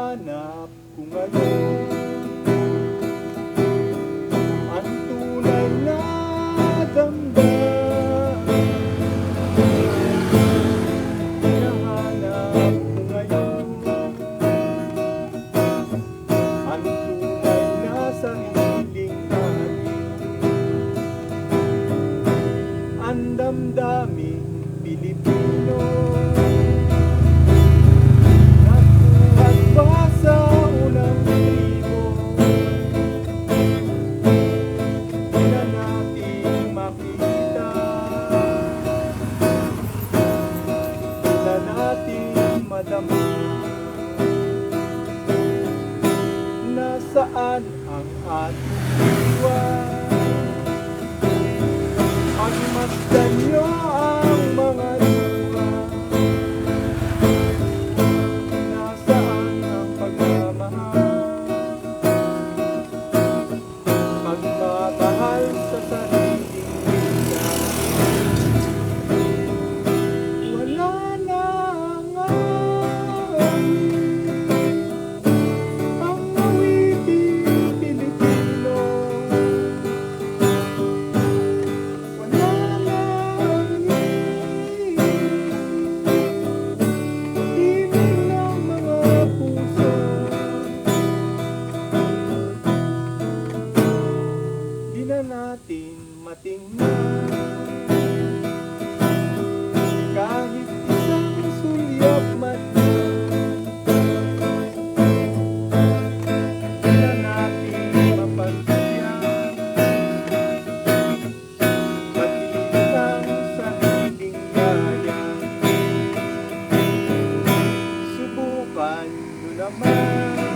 Hinahanap ko ngayon ang tunay na damdamin. Hinahanap ko ngayon ang tunay na sariling atin. Ang damdaming Pilipino, nabuhat pa sa unang tribo. Di na natin makita, di na natin madama. Nasaan ang ating iwan? Pagmasdan nyo ang mga luha. Nasaan ang pagmamahal? Pagmamahal sa sariling vida. Wala na ang awiting Pilipino. Wala na ang himig ng mga puso. Di na natin matingnan kahit isang sulyap man lang. Di na natin mapagsayang matigil ang sariling yaya. Subukan nyo naman